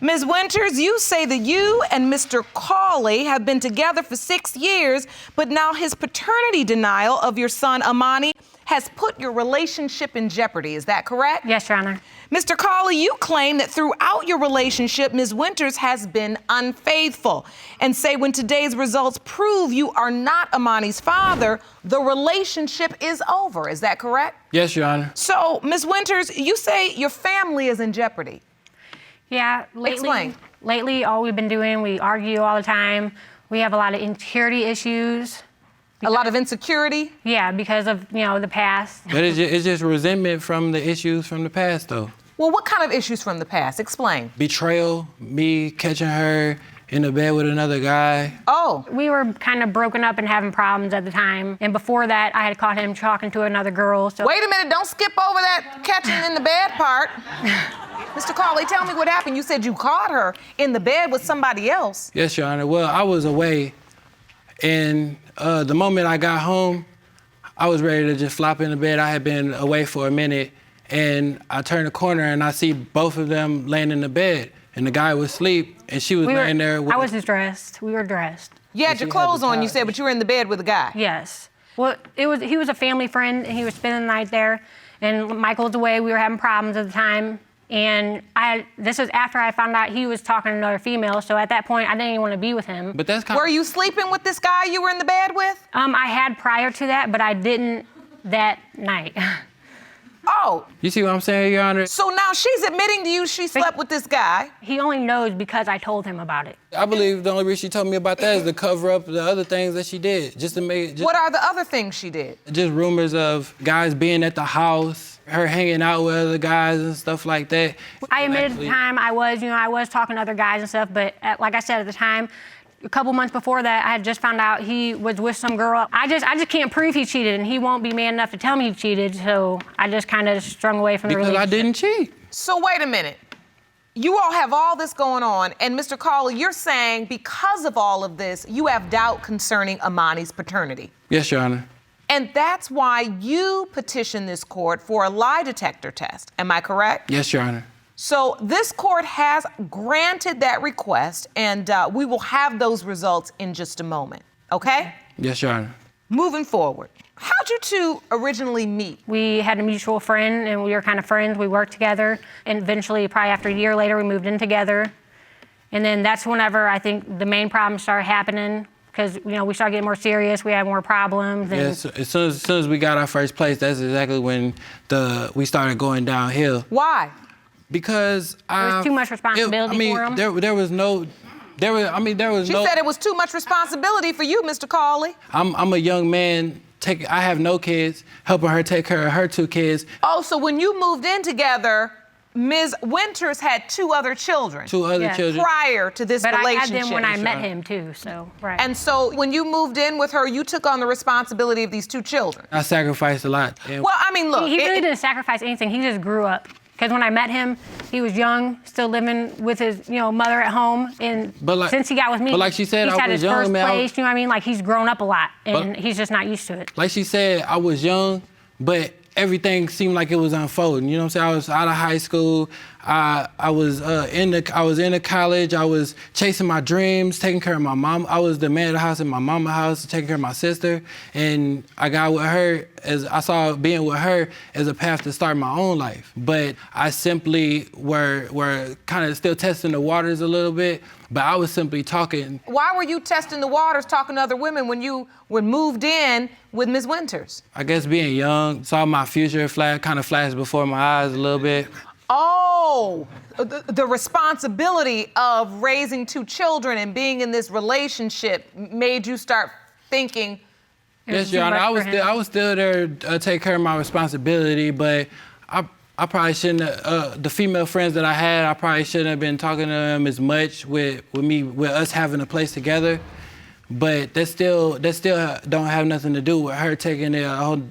Ms. Winters, you say that you and Mr. Cawley have been together for 6 years, but now his paternity denial of your son, Amani, has put your relationship in jeopardy. Is that correct? Yes, Your Honor. Mr. Cawley, you claim that throughout your relationship, Ms. Winters has been unfaithful, and say when today's results prove you are not Amani's father, the relationship is over. Is that correct? Yes, Your Honor. So, Ms. Winters, you say your family is in jeopardy. Yeah, lately all we've been doing, we argue all the time. We have a lot of insecurity issues. A lot of insecurity? Yeah, because of, the past. But it's just resentment from the issues from the past, though. Well, what kind of issues from the past? Explain. Betrayal, me catching her in the bed with another guy. Oh. We were kind of broken up and having problems at the time. And before that, I had caught him talking to another girl. So. Wait a minute, don't skip over that catching in the bed part. Mr. Cawley, tell me what happened. You said you caught her in the bed with somebody else. Yes, Your Honor. Well, I was away, and the moment I got home, I was ready to just flop in the bed. I had been away for a minute, and I turned the corner, and I see both of them laying in the bed, and the guy was asleep, and she was laying there. I was dressed. We were dressed. You had your clothes on, you said, but you were in the bed with a guy. Yes. Well, he was a family friend, and he was spending the night there, and Michael was away. We were having problems at the time. And this is after I found out he was talking to another female, so at that point, I didn't even want to be with him. But that's kind Were you sleeping with this guy you were in the bed with? I had prior to that, but I didn't that night. Oh. You see what I'm saying, Your Honor? So now she's admitting to you she slept with this guy. He only knows because I told him about it. I believe the only reason she told me about that is to cover up the other things that she did, just to make. What are the other things she did? Just rumors of guys being at the house, her hanging out with other guys and stuff like that. I admitted at the time I was talking to other guys and stuff, but like I said at the time, a couple months before that, I had just found out he was with some girl. I just can't prove he cheated, and he won't be man enough to tell me he cheated, so I just kind of strung away from the relationship. Because I didn't cheat. So wait a minute. You all have all this going on, and Mr. Cawley, you're saying because of all of this, you have doubt concerning Amani's paternity. Yes, Your Honor. And that's why you petitioned this court for a lie detector test. Am I correct? Yes, Your Honor. So this court has granted that request, and we will have those results in just a moment, okay? Yes, Your Honor. Moving forward, how'd you two originally meet? We had a mutual friend, and we were kind of friends. We worked together, and eventually, probably after a year later, we moved in together. And then that's whenever I think the main problems started happening, because we started getting more serious, we had more problems. And yes, as soon as we got our first place, that's exactly when we started going downhill. Why? Because there was too much responsibility for him. There was no. She said it was too much responsibility for you, Mr. Cawley. I'm a young man. I have no kids. Helping her take care of her 2 kids. Oh, so when you moved in together, Ms. Winters had 2 other children. 2 other children. Prior to this relationship. But I had them when I met him too, so, right. And so when you moved in with her, you took on the responsibility of these 2 children. I sacrificed a lot. Well, I mean, look. He really didn't sacrifice anything. He just grew up. Because when I met him, he was young, still living with his, mother at home. And since he got with me, but like she said, he's I had was his young, first man. place, you know what I mean? Like, he's grown up a lot, and he's just not used to it. Like she said, I was young, but everything seemed like it was unfolding. You know what I'm saying? I was out of high school. I was into college. I was chasing my dreams, taking care of my mom. I was the man of the house in my mama's house, taking care of my sister. And I got with her I saw being with her as a path to start my own life. But I simply were kind of still testing the waters a little bit. But I was simply talking. Why were you testing the waters, talking to other women when you were moved in with Ms. Winters? I guess being young, saw my future kind of flash before my eyes a little bit. Oh, the responsibility of raising 2 children and being in this relationship made you start thinking. Yes, Your Honor, I was still there to take care of my responsibility, but I probably shouldn't have, the female friends that I had, I probably shouldn't have been talking to them as much with us having a place together. But that still don't have nothing to do with her taking it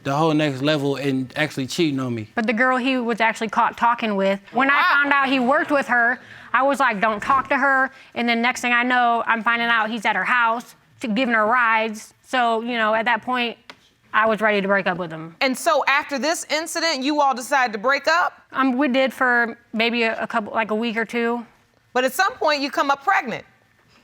the whole next level and actually cheating on me. But the girl he was actually caught talking with, when I found out he worked with her, I was like, don't talk to her. And then next thing I know, I'm finding out he's at her house, giving her rides. So, at that point, I was ready to break up with him. And so after this incident, you all decided to break up? We did for maybe a week or 2. But at some point, you come up pregnant.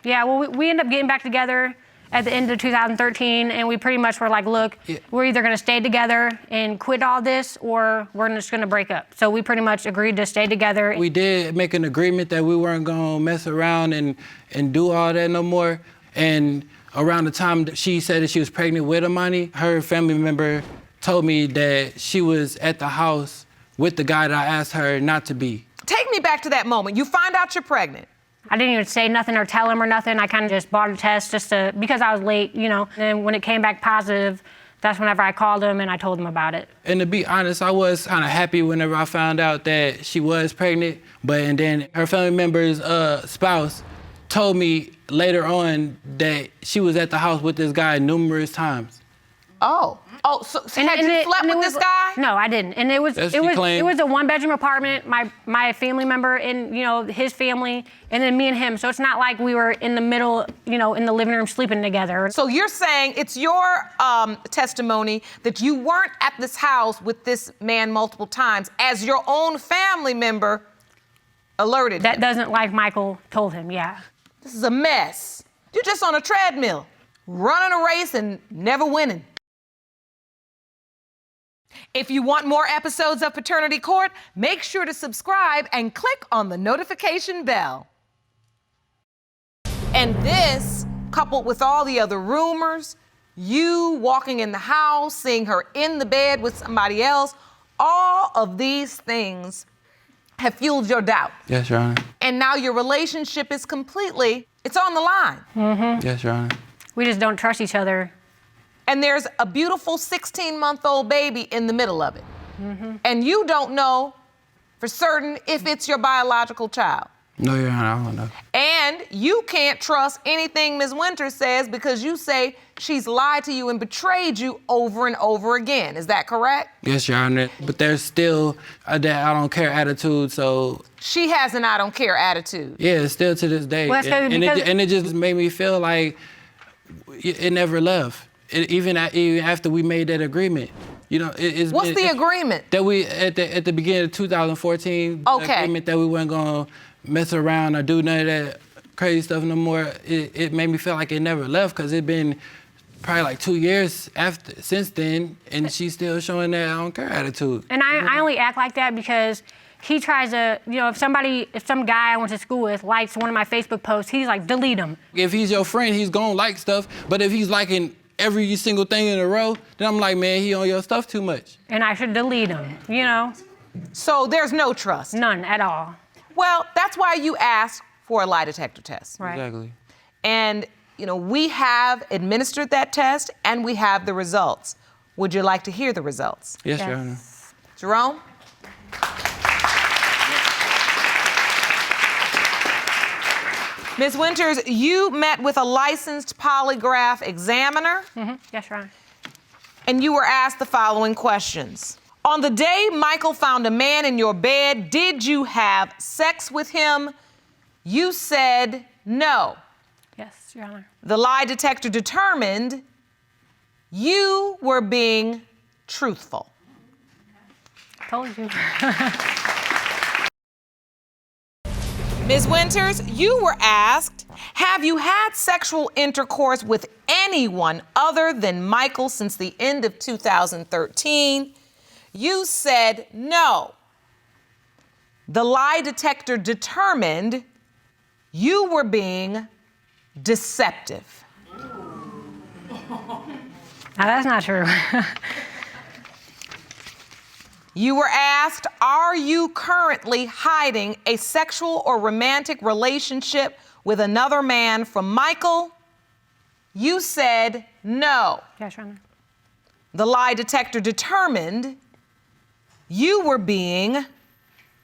Yeah, well, we ended up getting back together at the end of 2013, and we pretty much were like, look, we're either gonna stay together and quit all this, or we're just gonna break up. So we pretty much agreed to stay together. We did make an agreement that we weren't gonna mess around and do all that no more. And around the time that she said that she was pregnant with Amani, her family member told me that she was at the house with the guy that I asked her not to be. Take me back to that moment. You find out you're pregnant. I didn't even say nothing or tell him or nothing. I kind of just bought a test because I was late, you know. And when it came back positive, that's whenever I called him and I told him about it. And to be honest, I was kind of happy whenever I found out that she was pregnant. And then her family member's spouse told me later on that she was at the house with this guy numerous times. So had you slept with this guy? No, I didn't. And it was a 1-bedroom apartment, my family member and, you know, his family, and then me and him. So it's not like we were in the middle, you know, in the living room sleeping together. So you're saying it's your testimony that you weren't at this house with this man multiple times, as your own family member alerted That him. doesn't like Michael told him, yeah. This is a mess. You're just on a treadmill, running a race and never winning. If you want more episodes of Paternity Court, make sure to subscribe and click on the notification bell. And this, coupled with all the other rumors, you walking in the house, seeing her in the bed with somebody else, all of these things have fueled your doubt. Yes, Your Honor. And now your relationship is it's on the line. Mm-hmm. Yes, Your Honor. We just don't trust each other. And there's a beautiful 16-month-old baby in the middle of it. Mm-hmm. And you don't know for certain if it's your biological child. No, Your Honor, I don't know. And you can't trust anything Ms. Winters says because you say she's lied to you and betrayed you over and over again. Is that correct? Yes, Your Honor. But there's still that I don't care attitude, so. She has an I don't care attitude. Yeah, still to this day. Well, and it just made me feel like it never left. Even after we made that agreement. You know, What's the agreement? That we, at the beginning of 2014, the agreement that we weren't gonna mess around or do none of that crazy stuff no more, it made me feel like it never left, because it'd been probably like 2 years since then, and she's still showing that I don't care attitude. And I only act like that because he tries to, you know, if some guy I went to school with likes one of my Facebook posts, he's like, delete him. If he's your friend, he's gonna like stuff, but if he's liking every single thing in a row, then I'm like, man, he on your stuff too much. And I should delete him, you know? So there's no trust? None at all. Well, that's why you asked for a lie detector test. Right. Exactly. And, you know, we have administered that test and we have the results. Would you like to hear the results? Yes, Your Honor. Jerome? Ms. Winters, you met with a licensed polygraph examiner. Mm-hmm. Yes, Your Honor. And you were asked the following questions. On the day Michael found a man in your bed, did you have sex with him? You said no. Yes, Your Honor. The lie detector determined you were being truthful. Told you. Ms. Winters, you were asked, have you had sexual intercourse with anyone other than Michael since the end of 2013? You said no. The lie detector determined you were being deceptive. Now, that's not true. You were asked, are you currently hiding a sexual or romantic relationship with another man from Michael? You said no. Yes, Your Honor. The lie detector determined you were being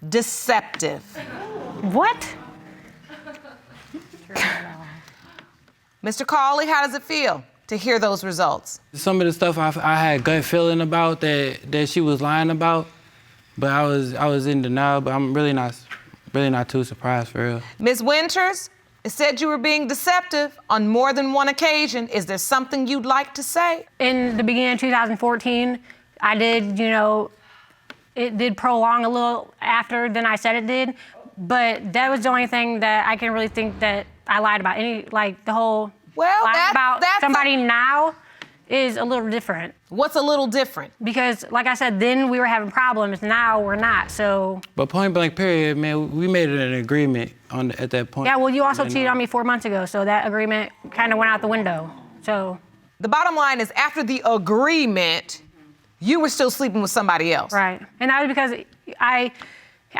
deceptive. What? Mr. Cawley, how does it feel to hear those results? Some of the stuff I had gut feeling about that she was lying about, but I was in denial. But I'm really not too surprised, for real. Ms. Winters, it said you were being deceptive on more than one occasion. Is there something you'd like to say? In the beginning of 2014, I did, you know, it did prolong a little after than I said it did. But that was the only thing that I can really think that I lied about. The whole lying about somebody now is a little different. What's a little different? Because, like I said, then we were having problems. Now we're not. So. But point blank period, man, we made an agreement at that point. Yeah, well, you also cheated on me 4 months ago, so that agreement kind of went out the window. So. The bottom line is, after the agreement, you were still sleeping with somebody else. Right, and that was because I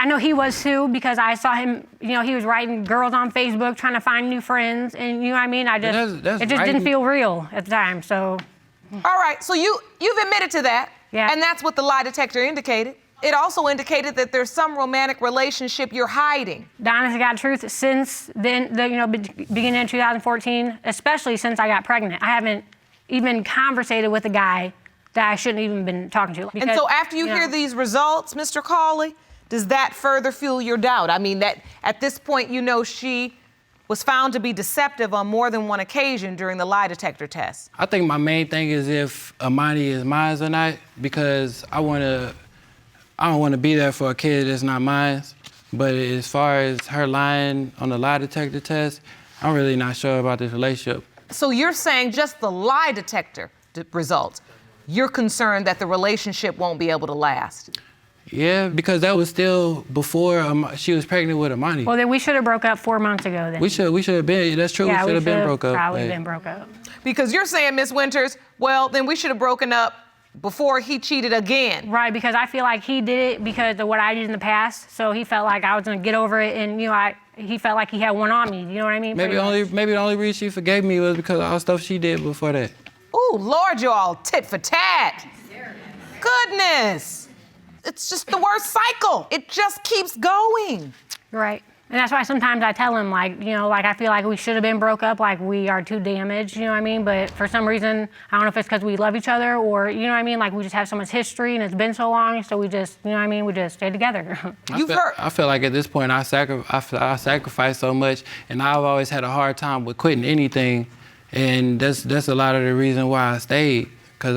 know he was too, because I saw him, he was writing girls on Facebook trying to find new friends, and you know what I mean? It just didn't feel real at the time, so. All right, so you've admitted to that. Yeah. And that's what the lie detector indicated. It also indicated that there's some romantic relationship you're hiding. The honest to God truth, since then, beginning in 2014, especially since I got pregnant, I haven't even conversated with a guy that I shouldn't even been talking to. Because, and so after you hear these results, Mr. Cawley, does that further fuel your doubt? I mean, that at this point, she was found to be deceptive on more than one occasion during the lie detector test. I think my main thing is if Amani is mine or not, because I don't want to be there for a kid that's not mine. But as far as her lying on the lie detector test, I'm really not sure about this relationship. So you're saying just the lie detector results, you're concerned that the relationship won't be able to last? Yeah, because that was still before she was pregnant with Amani. Well, then we should have broke up 4 months ago then. We should have been, that's true, Yeah, we should have been broke up. Probably been broke up. Because you're saying, Ms. Winters, well, then we should have broken up before he cheated again. Right, because I feel like he did it because of what I did in the past, so he felt like I was gonna get over it, and he felt like he had one on me, you know what I mean? Maybe the only reason she forgave me was because of all the stuff she did before that. Ooh, Lord, you're all tit for tat. Goodness. It's just the worst cycle. It just keeps going. Right. And that's why sometimes I tell him, I feel like we should have been broke up, like we are too damaged, you know what I mean? But for some reason, I don't know if it's because we love each other or, you know what I mean? Like we just have so much history and it's been so long, so we just, you know what I mean? We just stay together. I feel like at this point I sacrificed so much, and I've always had a hard time with quitting anything, and that's a lot of the reason why I stayed, cause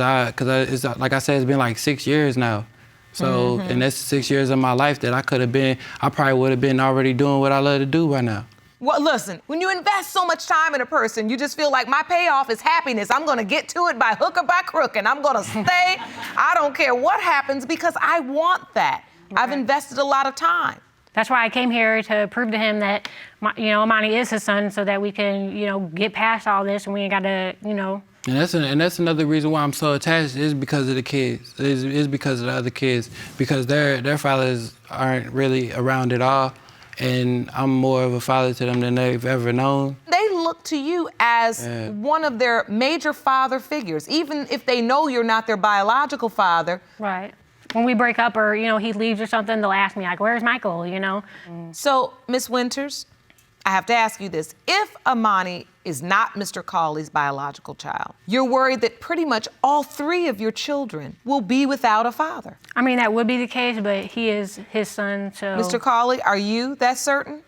it's like I said, it's been like 6 years now. So, and that's 6 years of my life that I probably would have been already doing what I love to do by now. Well, listen, when you invest so much time in a person, you just feel like my payoff is happiness. I'm gonna get to it by hook or by crook, and I'm gonna stay. I don't care what happens because I want that. Right. I've invested a lot of time. That's why I came here, to prove to him that, Amani is his son, so that we can, get past all this and we ain't gotta, And that's another reason why I'm so attached is because of the kids. Is because of the other kids, because their fathers aren't really around at all, and I'm more of a father to them than they've ever known. They look to you as one of their major father figures, even if they know you're not their biological father. Right. When we break up or, he leaves or something, they'll ask me, like, where's Michael, So, Ms. Winters, I have to ask you this. If Amani is not Mr. Cawley's biological child, you're worried that pretty much all 3 of your children will be without a father. I mean, that would be the case, but he is his son, so. Mr. Cawley, are you that certain?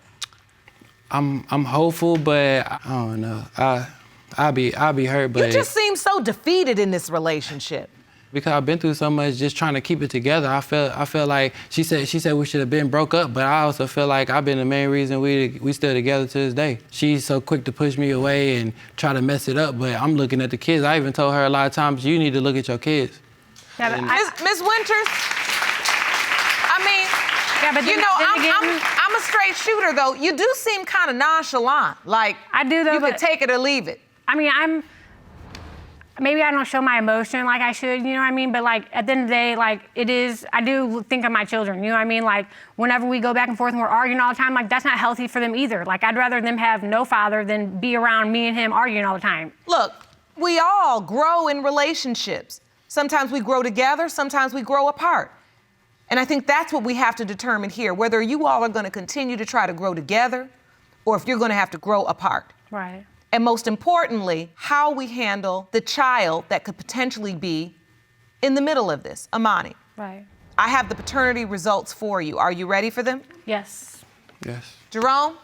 I'm hopeful, but I don't know. I'll be hurt, but. You just seem so defeated in this relationship. Because I've been through so much just trying to keep it together. I feel like she said we should have been broke up, but I also feel like I've been the main reason we still together to this day. She's so quick to push me away and try to mess it up, but I'm looking at the kids. I even told her a lot of times, you need to look at your kids. Yeah, but Ms. Winters, I mean, yeah, but I'm a straight shooter though. You do seem kind of nonchalant, like I do though. You could take it or leave it. I mean, maybe I don't show my emotion like I should, you know what I mean? But like at the end of the day, like I do think of my children, you know what I mean? Like whenever we go back and forth and we're arguing all the time, like that's not healthy for them either. Like I'd rather them have no father than be around me and him arguing all the time. Look, we all grow in relationships. Sometimes we grow together, sometimes we grow apart. And I think that's what we have to determine here, whether you all are gonna continue to try to grow together or if you're gonna have to grow apart. Right. And most importantly, how we handle the child that could potentially be in the middle of this, Amani. Right. I have the paternity results for you. Are you ready for them? Yes. Yes. Jerome?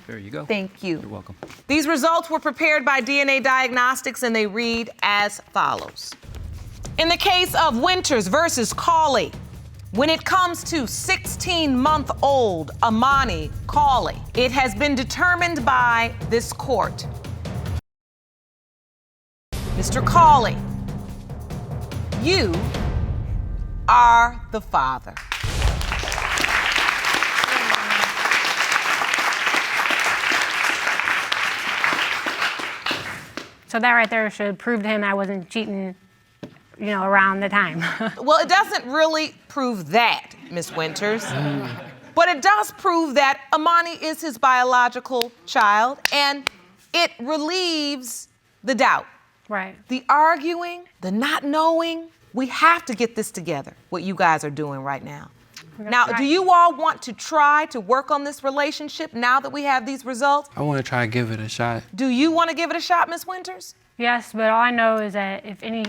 There you go. Thank you. You're welcome. These results were prepared by DNA Diagnostics and they read as follows. In the case of Winters versus Cawley, When it comes to 16-month-old Amani Cawley, it has been determined by this court. Mr. Cawley, you are the father. So that right there should prove to him I wasn't cheating, around the time. Well, it doesn't really prove that, Ms. Winters. But it does prove that Amani is his biological child, and it relieves the doubt. Right. The arguing, the not knowing. We have to get this together, what you guys are doing right now. Now, do you all want to try to work on this relationship now that we have these results? I want to try to give it a shot. Do you want to give it a shot, Ms. Winters? Yes, but all I know is that if any,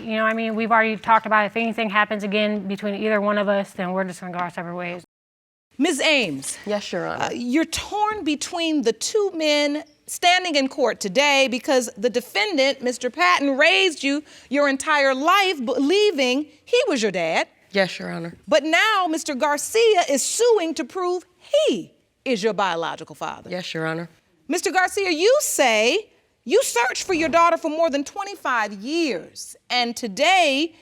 we've already talked about if anything happens again between either one of us, then we're just going to go our separate ways. Ms. Ames. Yes, Your Honor. You're torn between the two men standing in court today because the defendant, Mr. Patin, raised you your entire life believing he was your dad. Yes, Your Honor. But now Mr. Garcia is suing to prove he is your biological father. Yes, Your Honor. Mr. Garcia, you say you searched for your daughter for more than 25 years. And today,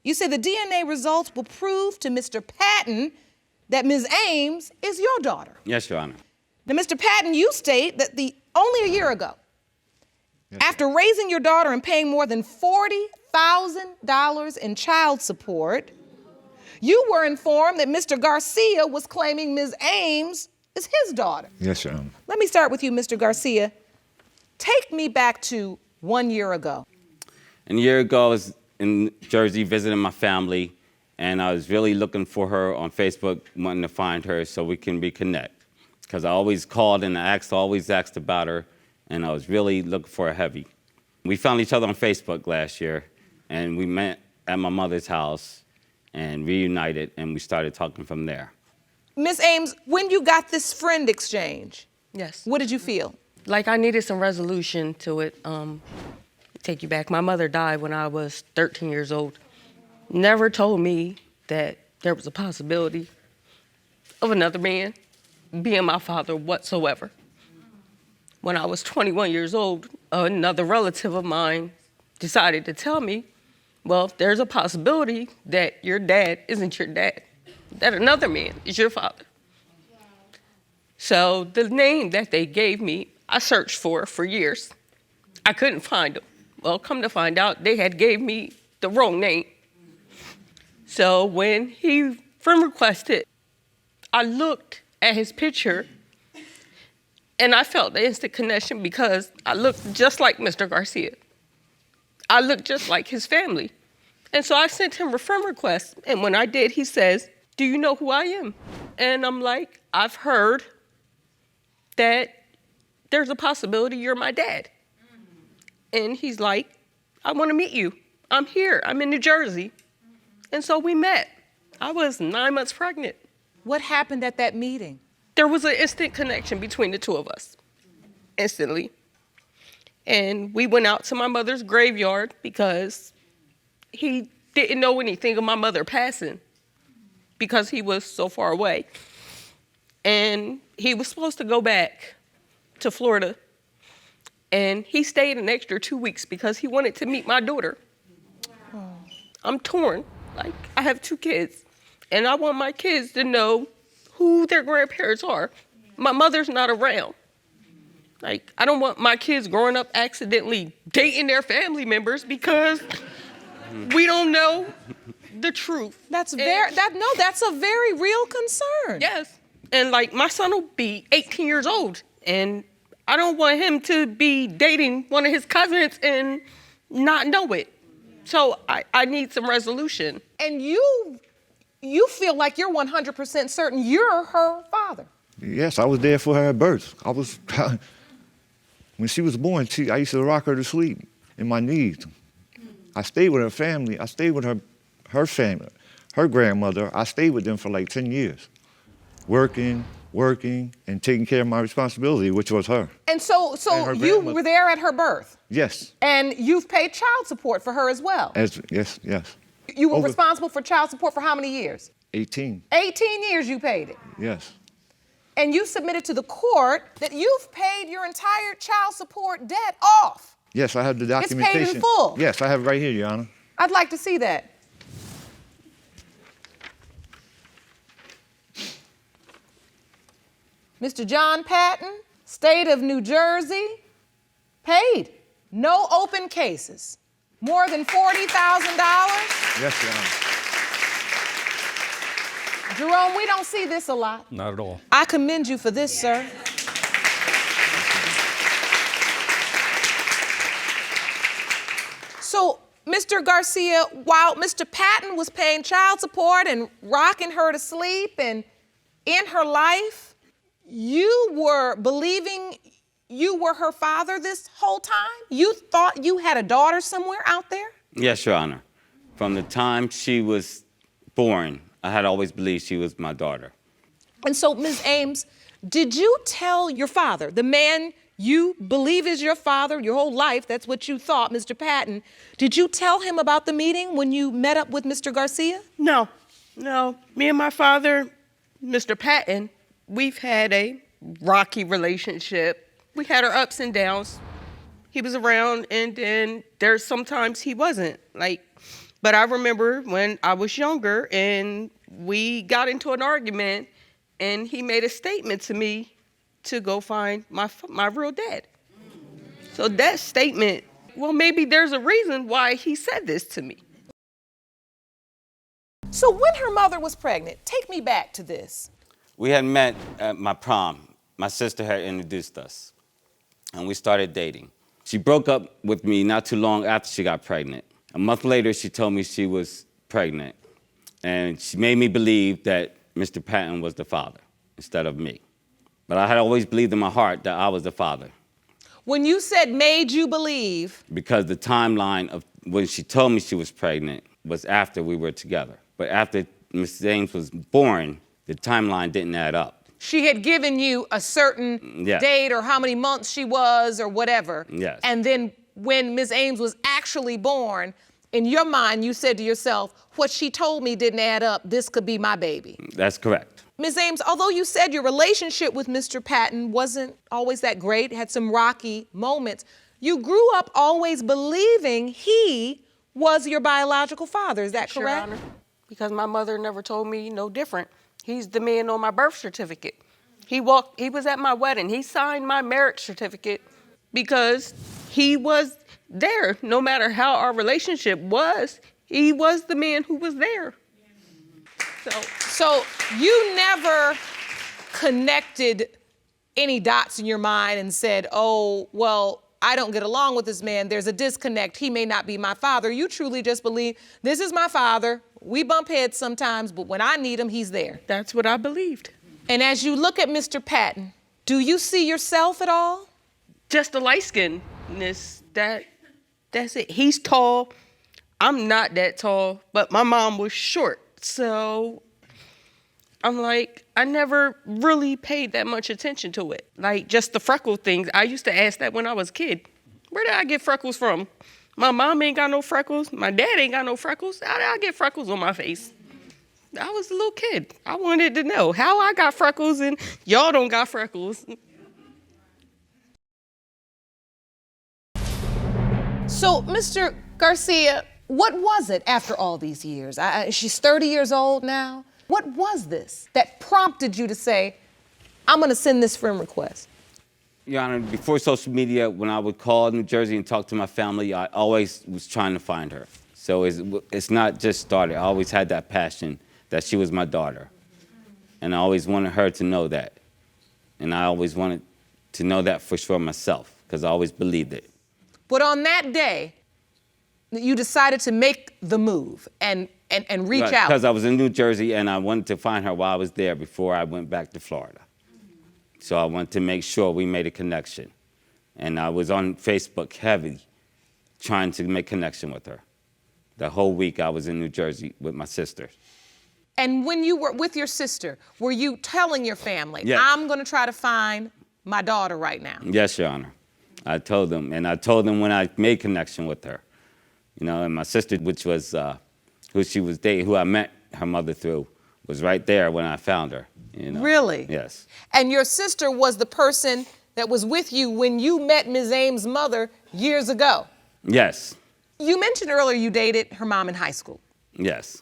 you say the DNA results will prove to Mr. Patin that Ms. Ames is your daughter. Yes, Your Honor. Now, Mr. Patin, you state that only a year ago, after raising your daughter and paying more than $40,000 in child support, you were informed that Mr. Garcia was claiming Ms. Ames is his daughter. Yes, Your Honor. Let me start with you, Mr. Garcia. Take me back to 1 year ago. And a year ago, I was in Jersey visiting my family, and I was really looking for her on Facebook, wanting to find her so we can reconnect. Because I always called and always asked about her, and I was really looking for her heavy. We found each other on Facebook last year, and we met at my mother's house and reunited, and we started talking from there. Ms. Ames, when you got this friend exchange, Yes. what did you feel? Like I needed some resolution to it. Take you back. My mother died when I was 13 years old. Never told me that there was a possibility of another man being my father whatsoever. When I was 21 years old, another relative of mine decided to tell me, well, there's a possibility that your dad isn't your dad, that another man is your father. So the name that they gave me, I searched for years. I couldn't find him. Well, come to find out, they had gave me the wrong name. So when he friend requested, I looked at his picture and I felt the instant connection because I looked just like Mr. Garcia. I looked just like his family. And so I sent him a friend request. And when I did, he says, "Do you know who I am?" And I'm like, "I've heard that there's a possibility you're my dad." And he's like, "I want to meet you. I'm here. I'm in New Jersey." And so we met. I was 9 months pregnant. What happened at that meeting? There was an instant connection between the two of us, instantly. And we went out to my mother's graveyard because he didn't know anything of my mother passing because he was so far away. And he was supposed to go back to Florida. And he stayed an extra 2 weeks because he wanted to meet my daughter. I'm torn. Like, I have 2 kids, and I want my kids to know who their grandparents are. My mother's not around. Like, I don't want my kids growing up accidentally dating their family members because we don't know the truth. That's a very real concern. Yes. And like, my son will be 18 years old, and I don't want him to be dating one of his cousins and not know it. So I need some resolution. And you feel like you're 100% certain you're her father. Yes, I was there for her at birth. When she was born, I used to rock her to sleep in my knees. I stayed with her family. I stayed with her family, her grandmother. I stayed with them for like 10 years, working, and taking care of my responsibility, which was her. And so you were there at her birth? Yes. And you've paid child support for her as well? Yes. You were responsible for child support for how many years? 18. 18 years you paid it. Yes. And you submitted to the court that you've paid your entire child support debt off. Yes, I have the It's documentation. paid in full. Yes, I have it right here, Your Honor. I'd like to see that. Mr. John Patin, State of New Jersey, paid. No open cases. More than $40,000. Yes, Your Honor. Jerome, we don't see this a lot. Not at all. I commend you for this, sir. So, Mr. Garcia, while Mr. Patin was paying child support and rocking her to sleep and in her life, you were believing you were her father this whole time? You thought you had a daughter somewhere out there? Yes, Your Honor. From the time she was born, I had always believed she was my daughter. And so, Ms. Ames, did you tell your father, the man you believe is your father your whole life, that's what you thought, Mr. Patin, did you tell him about the meeting when you met up with Mr. Garcia? No. Me and my father, Mr. Patin, we've had a rocky relationship. We had our ups and downs. He was around, and then there's sometimes he wasn't. But I remember when I was younger, and we got into an argument, and he made a statement to me to go find my real dad. So that statement, well, maybe there's a reason why he said this to me. So when her mother was pregnant, take me back to this. We had met at my prom. My sister had introduced us, and we started dating. She broke up with me not too long after she got pregnant. A month later, she told me she was pregnant, and she made me believe that Mr. Patin was the father instead of me. But I had always believed in my heart that I was the father. When you said made you believe? Because the timeline of when she told me she was pregnant was after we were together. But after Mrs. Ames was born, the timeline didn't add up. She had given you a certain date or how many months she was or whatever. Yes. And then when Ms. Ames was actually born, in your mind, you said to yourself, what she told me didn't add up. This could be my baby. That's correct. Ms. Ames, although you said your relationship with Mr. Patin wasn't always that great, had some rocky moments, you grew up always believing he was your biological father. Is that correct? Your Honor, because my mother never told me no different. He's the man on my birth certificate. He was at my wedding. He signed my marriage certificate because he was there. No matter how our relationship was, he was the man who was there. So you never connected any dots in your mind and said, oh, well, I don't get along with this man. There's a disconnect. He may not be my father. You truly just believe, this is my father. We bump heads sometimes, but when I need him, he's there. That's what I believed. And as you look at Mr. Patin, do you see yourself at all? Just the light-skinnedness, that's it. He's tall. I'm not that tall, but my mom was short. So I'm like, I never really paid that much attention to it. Like just the freckle things. I used to ask that when I was a kid. Where did I get freckles from? My mom ain't got no freckles. My dad ain't got no freckles. How did I get freckles on my face? I was a little kid. I wanted to know how I got freckles and y'all don't got freckles. So, Mr. Garcia, what was it after all these years? She's 30 years old now. What was this that prompted you to say, I'm going to send this friend request? Your Honor, before social media, when I would call New Jersey and talk to my family, I always was trying to find her. So it's not just started. I always had that passion that she was my daughter. And I always wanted her to know that. And I always wanted to know that for sure myself, because I always believed it. But on that day, you decided to make the move and reach out. Because I was in New Jersey and I wanted to find her while I was there before I went back to Florida. So I wanted to make sure we made a connection. And I was on Facebook heavy, trying to make connection with her. The whole week I was in New Jersey with my sister. And when you were with your sister, were you telling your family, Yes. I'm going to try to find my daughter right now? Yes, Your Honor. I told them, and I told them when I made connection with her. You know, and my sister, which was who she was dating, who I met her mother through, was right there when I found her. Really? Yes. And your sister was the person that was with you when you met Ms. Ames' mother years ago. Yes. You mentioned earlier you dated her mom in high school. Yes.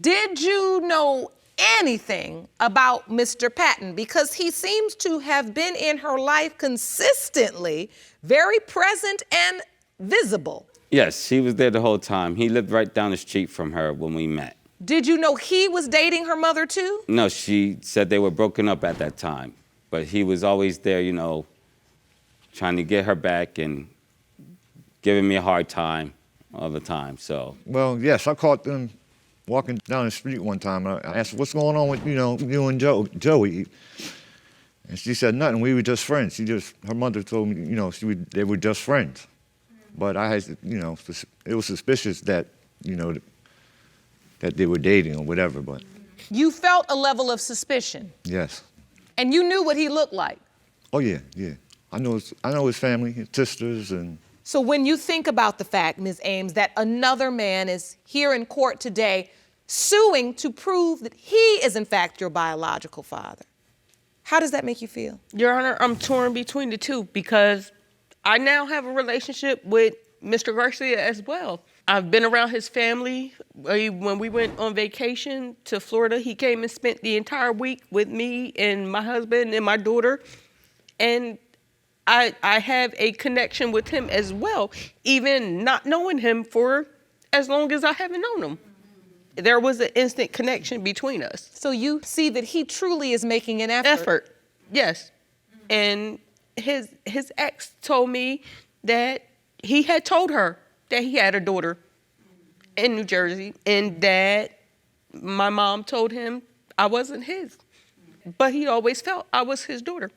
Did you know anything about Mr. Patin? Because he seems to have been in her life consistently, very present and visible. Yes, he was there the whole time. He lived right down the street from her when we met. Did you know he was dating her mother too? No, she said they were broken up at that time. But he was always there, trying to get her back and giving me a hard time all the time, so. Well, yes, I caught them walking down the street one time. I asked, what's going on with, you and Joey? And she said nothing. We were just friends. Her mother told me, they were just friends. But I had, it was suspicious that, that they were dating or whatever, but. You felt a level of suspicion? Yes. And you knew what he looked like? Oh, yeah. I know his family, his sisters, and. So when you think about the fact, Ms. Ames, that another man is here in court today suing to prove that he is in fact your biological father, how does that make you feel? Your Honor, I'm torn between the two because I now have a relationship with Mr. Garcia as well. I've been around his family. When we went on vacation to Florida, he came and spent the entire week with me and my husband and my daughter. And I have a connection with him as well, even not knowing him for as long as I haven't known him. There was an instant connection between us. So you see that he truly is making an effort? Yes. And his ex told me that he had told her that he had a daughter in New Jersey and that my mom told him I wasn't his, but he always felt I was his daughter.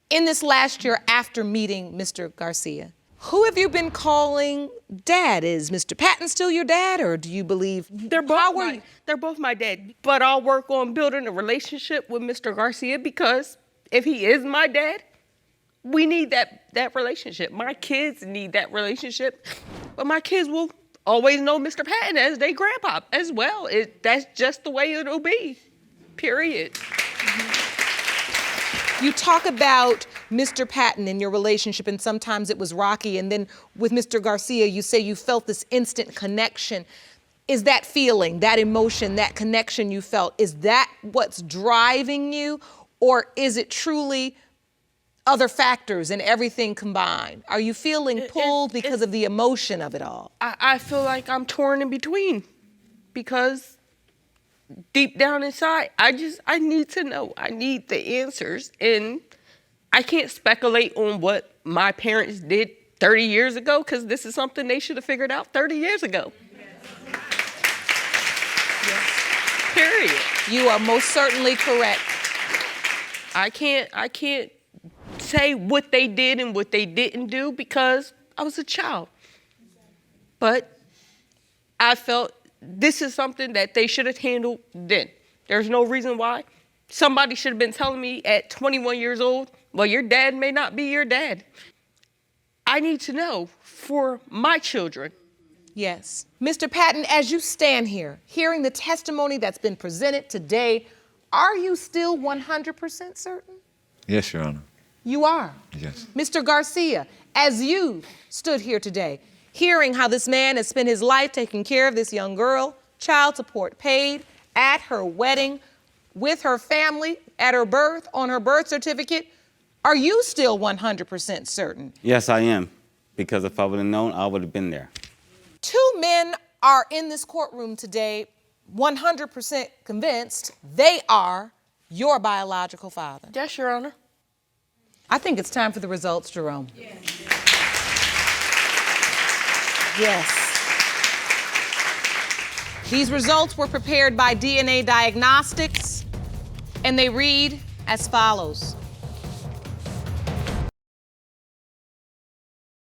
In this last year after meeting Mr. Garcia, who have you been calling dad? Is Mr. Patin still your dad, or do you believe? They're both my dad, but I'll work on building a relationship with Mr. Garcia because if he is my dad, we need that relationship. My kids need that relationship, but my kids will always know Mr. Patin as their grandpa as well. That's just the way it'll be, period. You talk about Mr. Patin in your relationship, and sometimes it was rocky, and then with Mr. Garcia, you say you felt this instant connection. Is that feeling, that emotion, that connection you felt, is that what's driving you, or is it truly other factors and everything combined? Are you feeling pulled because of the emotion of it all? I feel like I'm torn in between because deep down inside, I need to know. I need the answers. And I can't speculate on what my parents did 30 years ago because this is something they should have figured out 30 years ago. Yes. Period. You are most certainly correct. I can't say what they did and what they didn't do because I was a child. But I felt this is something that they should have handled then. There's no reason why. Somebody should have been telling me at 21 years old, well, your dad may not be your dad. I need to know for my children. Yes. Mr. Patin, as you stand here, hearing the testimony that's been presented today, are you still 100% certain? Yes, Your Honor. You are? Yes. Mr. Garcia, as you stood here today, hearing how this man has spent his life taking care of this young girl, child support paid, at her wedding, with her family, at her birth, on her birth certificate, are you still 100% certain? Yes, I am, because if I would have known, I would have been there. Two men are in this courtroom today 100% convinced they are your biological father. Yes, Your Honor. I think it's time for the results, Jerome. Yes. These results were prepared by DNA Diagnostics, and they read as follows.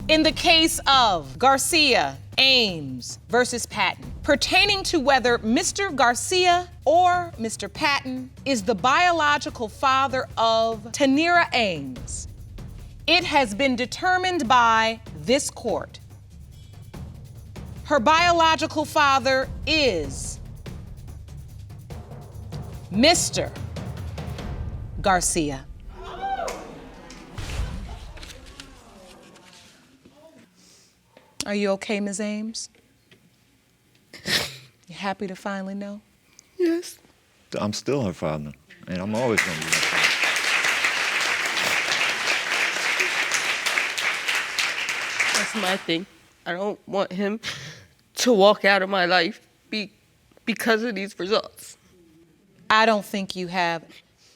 In the case of Garcia, Ames versus Patin, pertaining to whether Mr. Garcia or Mr. Patin is the biological father of Tanira Ames, it has been determined by this court. Her biological father is Mr. Garcia. Are you okay, Ms. Ames? You happy to finally know? Yes. I'm still her father, and I'm always going to be her father. That's my thing. I don't want him to walk out of my life because of these results. I don't think you have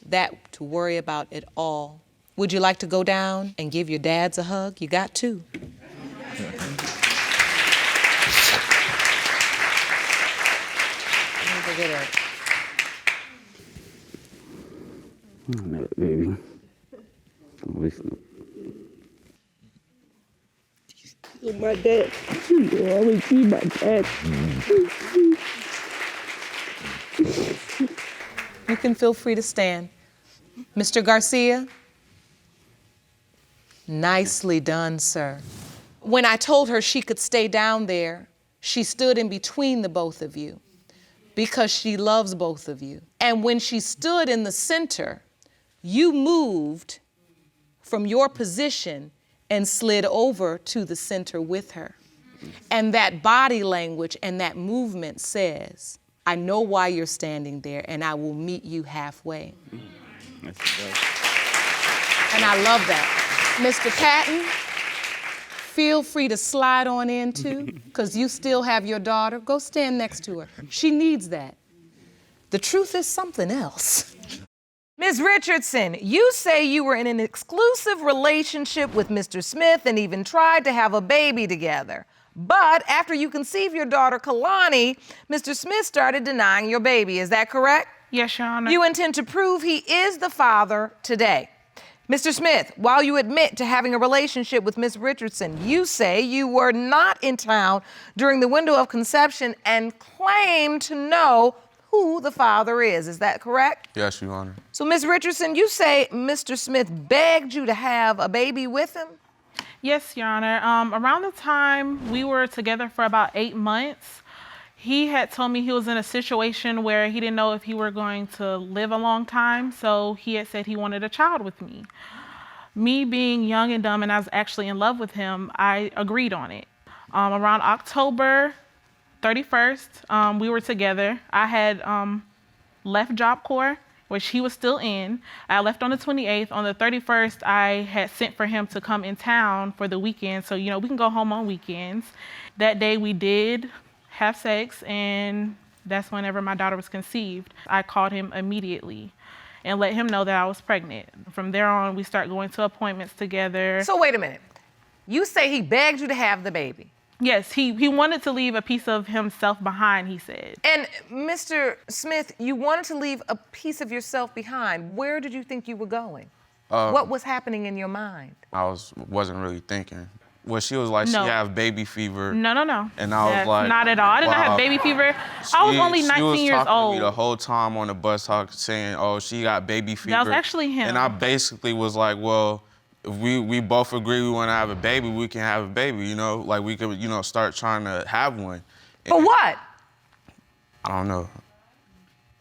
that to worry about at all. Would you like to go down and give your dads a hug? You got to. Baby. My dad. You always be my dad. You can feel free to stand. Mr. Garcia? Nicely done, sir. When I told her she could stay down there, she stood in between the both of you because she loves both of you. And when she stood in the center, you moved from your position and slid over to the center with her. And that body language and that movement says, I know why you're standing there and I will meet you halfway. And I love that. Mr. Patin, feel free to slide on in too, because you still have your daughter. Go stand next to her. She needs that. The truth is something else. Ms. Richardson, you say you were in an exclusive relationship with Mr. Smith and even tried to have a baby together. But after you conceived your daughter, Cawley, Mr. Smith started denying your baby. Is that correct? Yes, Your Honor. You intend to prove he is the father today. Mr. Smith, while you admit to having a relationship with Ms. Richardson, you say you were not in town during the window of conception and claim to know who the father is. Is that correct? Yes, Your Honor. So, Ms. Richardson, you say Mr. Smith begged you to have a baby with him? Yes, Your Honor. Around the time we were together for about 8 months, he had told me he was in a situation where he didn't know if he were going to live a long time, so he had said he wanted a child with me. Me being young and dumb, and I was actually in love with him, I agreed on it. Around October 31st, we were together. I had left Job Corps, which he was still in. I left on the 28th. On the 31st, I had sent for him to come in town for the weekend, so, you know, we can go home on weekends. That day we did have sex, and that's whenever my daughter was conceived. I called him immediately and let him know that I was pregnant. From there on, we start going to appointments together. So wait a minute. You say he begged you to have the baby? Yes, he wanted to leave a piece of himself behind, he said. And Mr. Smith, you wanted to leave a piece of yourself behind. Where did you think you were going? What was happening in your mind? I wasn't really thinking. Well, she was like, No. she have baby fever. No. And I was That's like, not at all. I did not have wow. baby fever. I was only 19 years She was talking old. to me the whole time on the bus, saying, oh, she got baby fever. That was actually him. And I basically was like, well, if we both agree we want to have a baby, we can have a baby, you know? Like, we could, you know, start trying to have one. For what? I don't know.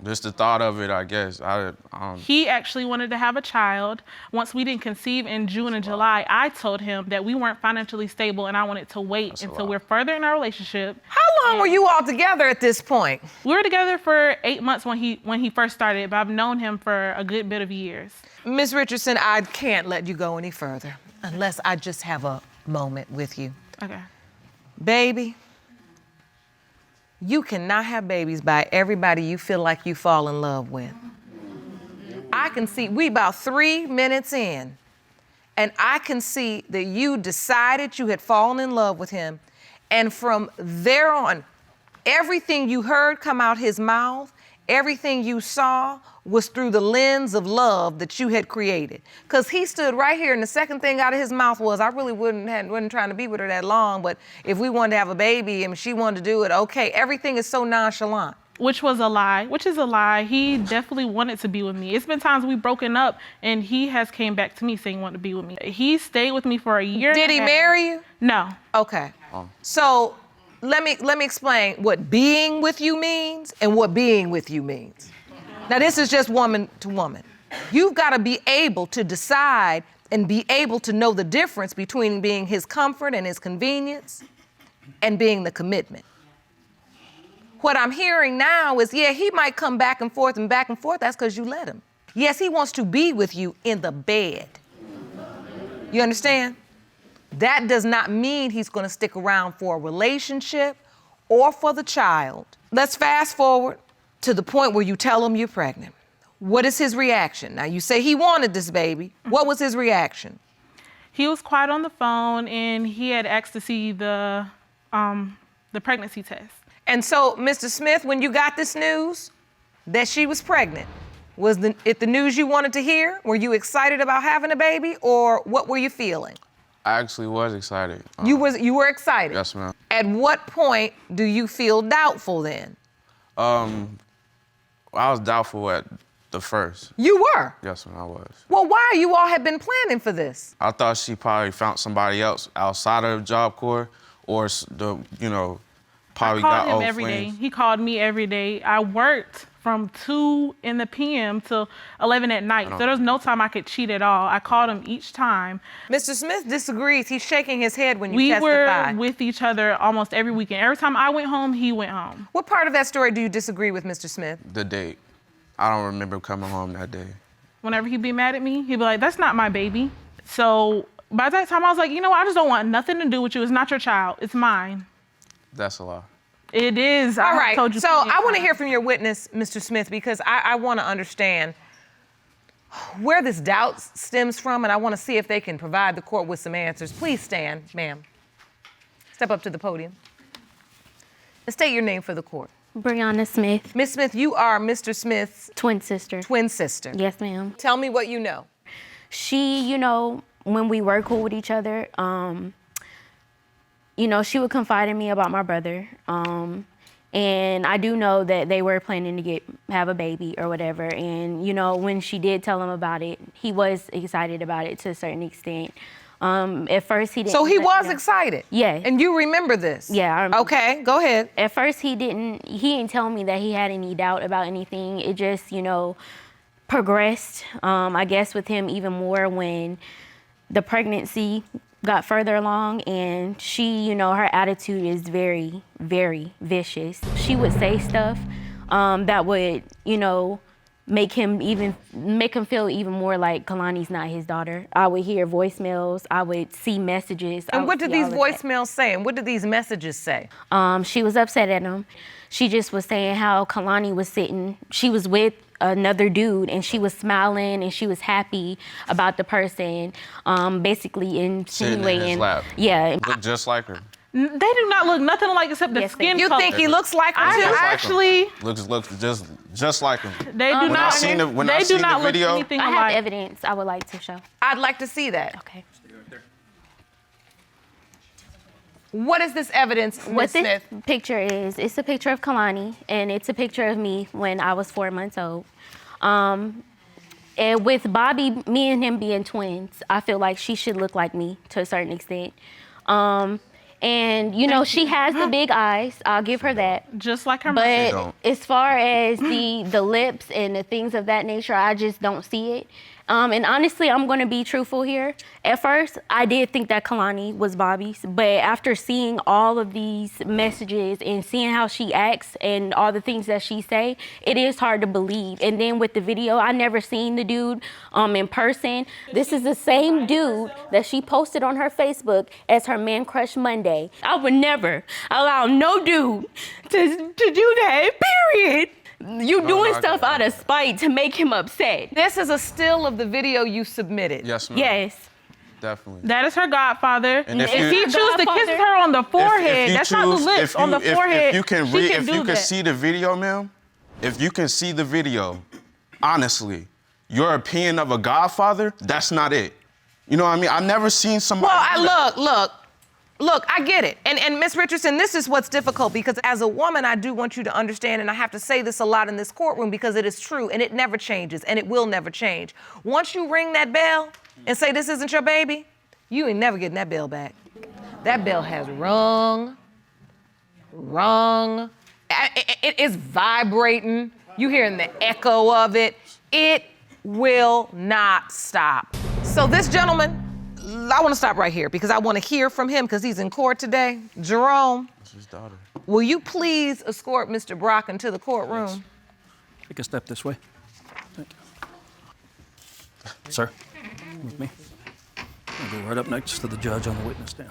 Just the thought of it, I guess. I don't. He actually wanted to have a child. Once we didn't conceive in June and July, I told him that we weren't financially stable and I wanted to wait until we're further in our relationship. How long were you all together at this point? We were together for 8 months when he first started, but I've known him for a good bit of years. Ms. Richardson, I can't let you go any further unless I just have a moment with you. Okay. Baby, you cannot have babies by everybody you feel like you fall in love with. I can see, we about 3 minutes in, and I can see that you decided you had fallen in love with him, and from there on, everything you heard come out his mouth, everything you saw was through the lens of love that you had created. Because he stood right here and the second thing out of his mouth was, I really wasn't trying to be with her that long, but if we wanted to have a baby and she wanted to do it, okay. Everything is so nonchalant. Which is a lie. He definitely wanted to be with me. It's been times we've broken up and he has came back to me saying he wanted to be with me. He stayed with me for a year. Did he marry you? No. Okay. So let me explain what being with you means and what being with you means. Now, this is just woman to woman. You've got to be able to decide and be able to know the difference between being his comfort and his convenience and being the commitment. What I'm hearing now is, yeah, he might come back and forth. That's because you let him. Yes, he wants to be with you in the bed. You understand? That does not mean he's going to stick around for a relationship or for the child. Let's fast forward to the point where you tell him you're pregnant. What is his reaction? Now, you say he wanted this baby. What was his reaction? He was quiet on the phone, and he had asked to see the pregnancy test. And so, Mr. Smith, when you got this news that she was pregnant, was it the news you wanted to hear? Were you excited about having a baby, or what were you feeling? I actually was excited. You were excited? Yes, ma'am. At what point do you feel doubtful then? I was doubtful at the first. You were? Yes, ma'am, I was. Well, why? You all had been planning for this. I thought she probably found somebody else outside of Job Corps, or probably got I called old him every day. friends. He called me every day. I worked from 2 p.m. till 11 at night. So there was no time I could cheat at all. I called him each time. Mr. Smith disagrees. He's shaking his head when you We testify. were with each other almost every weekend. Every time I went home, he went home. What part of that story do you disagree with, Mr. Smith? The date. I don't remember coming home that day. Whenever he'd be mad at me, he'd be like, that's not my baby. So by that time, I was like, you know what? I just don't want nothing to do with you. It's not your child. It's mine. That's a lie. It is. All right. Told you So plenty of I want to times. hear from your witness, Mr. Smith, because I want to understand where this doubt stems from, and I want to see if they can provide the court with some answers. Please stand, ma'am. Step up to the podium. And state your name for the court. Brianna Smith. Ms. Smith, you are Mr. Smith's Twin sister. twin sister. Yes, ma'am. Tell me what you know. She, when we were cool with each other, she would confide in me about my brother. And I do know that they were planning to have a baby or whatever. And, when she did tell him about it, he was excited about it to a certain extent. At first he didn't. So he was excited? Yes. And you remember this? Yeah, I remember. Okay, go ahead. At first he didn't tell me that he had any doubt about anything. It just, progressed, I guess, with him even more when the pregnancy got further along, and she, her attitude is very, very vicious. She would say stuff that would, make him feel even more like Kalani's not his daughter. I would hear voicemails, I would see messages. And what did these voicemails say? And what did these messages say? She was upset at him. She just was saying how Kalani was sitting, she was with another dude, and she was smiling and she was happy about the person, basically insinuating. Sitting in his lap. Yeah. Looked just like her. They do not look nothing alike except the Yes, they skin do. You color. think he looks like her I too? Just like him. actually, Looks just like him. they do When not. I seen the- when I they seen do the not look video- anything I have alike. evidence I would like to show. I'd like to see that. Okay. What is this evidence, What Ms. this Smith? picture is, it's a picture of Kalani, and it's a picture of me when I was 4 months old. And with Bobby, me and him being twins, I feel like she should look like me to a certain extent. And she has the big eyes. I'll give her that. Just like her mother. But as far as the lips and the things of that nature, I just don't see it. And honestly, I'm going to be truthful here. At first, I did think that Kalani was Bobby's, but after seeing all of these messages and seeing how she acts and all the things that she say, it is hard to believe. And then with the video, I never seen the dude in person. This is the same dude that she posted on her Facebook as her Man Crush Monday. I would never allow no dude to do that, period. You doing stuff out of spite to make him upset. This is a still of the video you submitted. Yes, ma'am. Yes. Definitely. That is her godfather. And if if he you- chooses to kiss her on the forehead, you that's not the choose- lips, on the forehead. If you can she can if do you can that. see the video, ma'am, if you can see the video, honestly, your opinion of a godfather, that's not it. You know what I mean? I've never seen somebody. Well, look, I get it. And Ms. Richardson, this is what's difficult, because as a woman, I do want you to understand, and I have to say this a lot in this courtroom because it is true, and it never changes, and it will never change. Once you ring that bell and say this isn't your baby, you ain't never getting that bell back. That bell has rung. It is vibrating. You hearing the echo of it. It will not stop. So this gentleman, I want to stop right here because I want to hear from him because he's in court today. Jerome. That's his daughter. Will you please escort Mr. Brock into the courtroom? Yes. Take a step this way. Thank you. Sir, with me. I'll go right up next to the judge on the witness stand.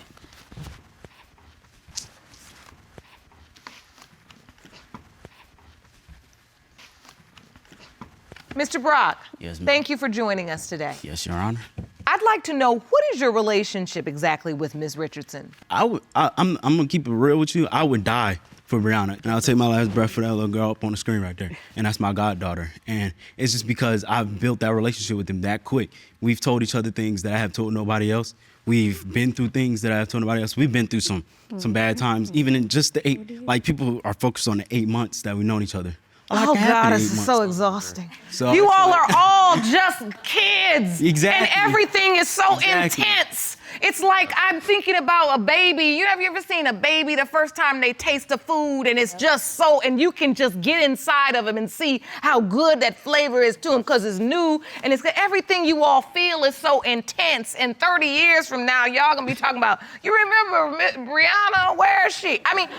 Mr. Brock, Yes, ma'am. thank you for joining us today. Yes, Your Honor. I'd like to know, what is your relationship exactly with Ms. Richardson? I'm gonna keep it real with you. I would die for Brianna, and I'll take my last breath for that little girl up on the screen right there, and that's my goddaughter. And it's just because I've built that relationship with him that quick. We've told each other things that I have told nobody else. We've been through things that I have told nobody else. We've been through some bad times, even in just the 8. Like people are focused on the 8 months that we've known each other. Oh God, this is so exhausting. So you it's all like- are all just kids. Exactly. And everything is so Exactly. intense. It's like I'm thinking about a baby. Have you ever seen a baby the first time they taste the food and it's just so, and you can just get inside of them and see how good that flavor is to them because it's new and it's everything you all feel is so intense. And 30 years from now, y'all gonna be talking about, you remember Brianna, where is she? I mean,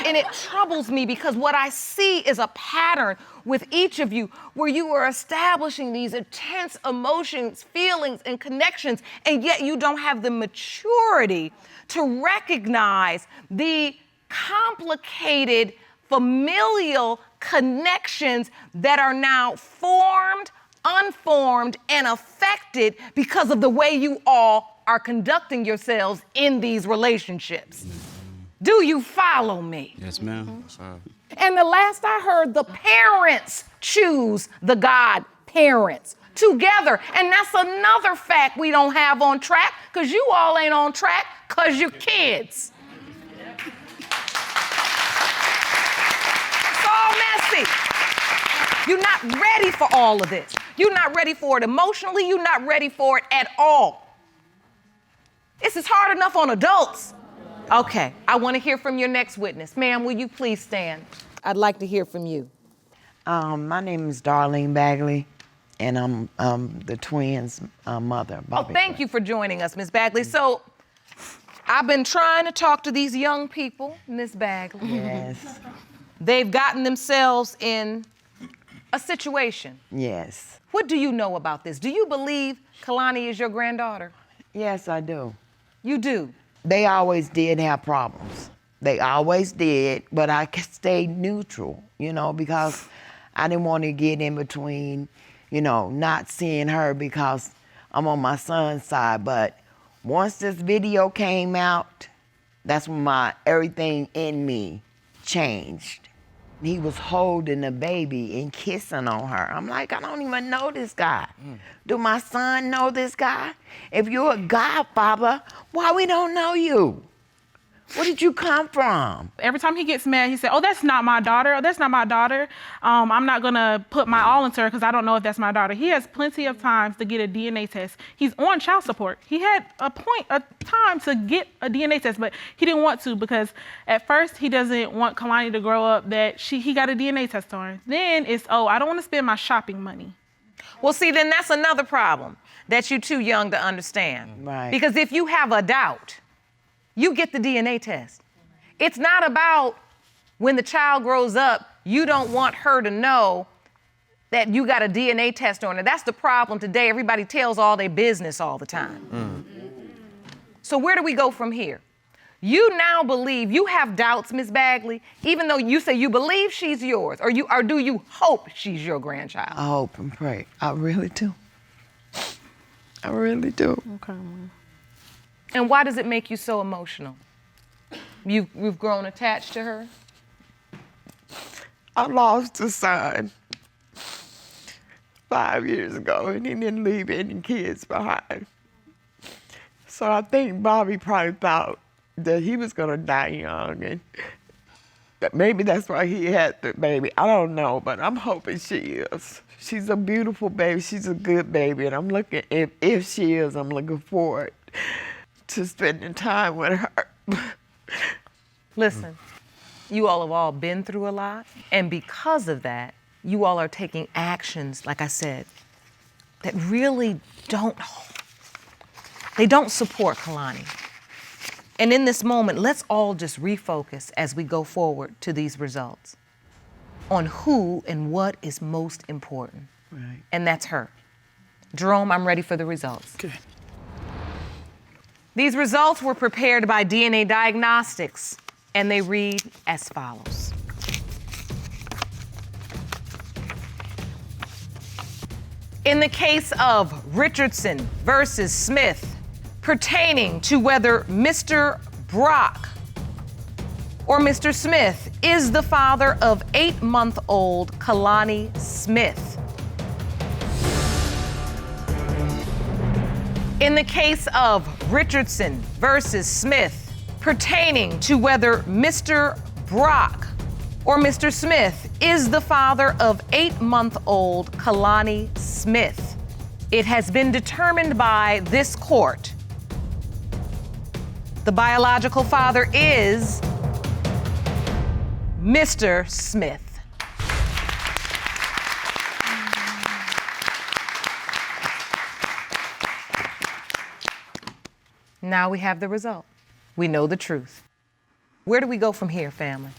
and it troubles me because what I see is a pattern with each of you where you are establishing these intense emotions, feelings, and connections, and yet you don't have the maturity to recognize the complicated familial connections that are now formed, unformed, and affected because of the way you all are conducting yourselves in these relationships. Do you follow me? Yes, ma'am. And the last I heard, the parents choose the godparents together. And that's another fact we don't have on track, because you all ain't on track because you're kids. It's all messy. You're not ready for all of this. You're not ready for it emotionally. You're not ready for it at all. This is hard enough on adults. Okay, I want to hear from your next witness. Ma'am, will you please stand? I'd like to hear from you. My name is Darlene Bagley, and I'm the twins' mother. Bobby. Thank you for joining us, Ms. Bagley. So, I've been trying to talk to these young people, Ms. Bagley. Yes. They've gotten themselves in a situation. Yes. What do you know about this? Do you believe Kalani is your granddaughter? Yes, I do. You do? They always did have problems. They always did, but I stayed neutral, because I didn't want to get in between, not seeing her because I'm on my son's side. But once this video came out, that's when everything in me changed. He was holding the baby and kissing on her. I'm like, I don't even know this guy. Do my son know this guy? If you're a godfather, why we don't know you? Where did you come from? Every time he gets mad, he said, oh, that's not my daughter. Oh, that's not my daughter. I'm not going to put my all into her because I don't know if that's my daughter. He has plenty of times to get a DNA test. He's on child support. He had a time to get a DNA test, but he didn't want to because at first he doesn't want Kalani to grow up that he got a DNA test on her. Then it's, I don't want to spend my shopping money. Well, see, then that's another problem that you're too young to understand. Right. Because if you have a doubt, you get the DNA test. It's not about when the child grows up, you don't want her to know that you got a DNA test on her. That's the problem today. Everybody tells all their business all the time. So where do we go from here? You now believe, you have doubts, Ms. Bagley, even though you say you believe she's yours, or do you hope she's your grandchild? I hope and pray. I really do. I really do. Okay. And why does it make you so emotional? You've grown attached to her? I lost a son 5 years ago, and he didn't leave any kids behind. So I think Bobby probably thought that he was gonna die young, and that maybe that's why he had the baby. I don't know, but I'm hoping she is. She's a beautiful baby. She's a good baby, and I'm looking, if she is, I'm looking forward to spending time with her. Listen, you all have been through a lot, and because of that, you all are taking actions, like I said, that really don't support Cawley. And in this moment, let's all just refocus as we go forward to these results on who and what is most important. Right. And that's her. Jerome, I'm ready for the results. Okay. These results were prepared by DNA Diagnostics, and they read as follows. In the case of Richardson versus Smith, pertaining to whether Mr. Brock or Mr. Smith is the father of 8-month-old Cawley Smith. In the case of Richardson versus Smith, pertaining to whether Mr. Brock or Mr. Smith is the father of 8-month-old Cawley Smith, it has been determined by this court the biological father is Mr. Smith. Now we have the result. We know the truth. Where do we go from here, family?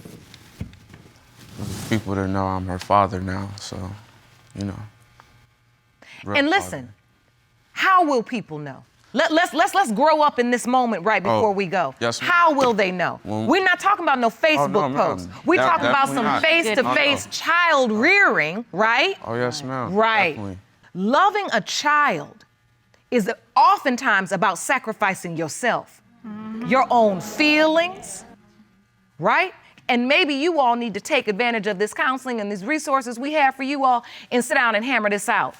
People to know I'm her father now, so, you know. And listen, how will people know? Let's grow up in this moment right before we go. Yes, ma'am. How will they know? We're not talking about no Facebook posts. We're talking about some face-to-face child rearing, right? Oh, yes, ma'am. Right. Definitely. Loving a child is oftentimes about sacrificing yourself, your own feelings, right? And maybe you all need to take advantage of this counseling and these resources we have for you all and sit down and hammer this out.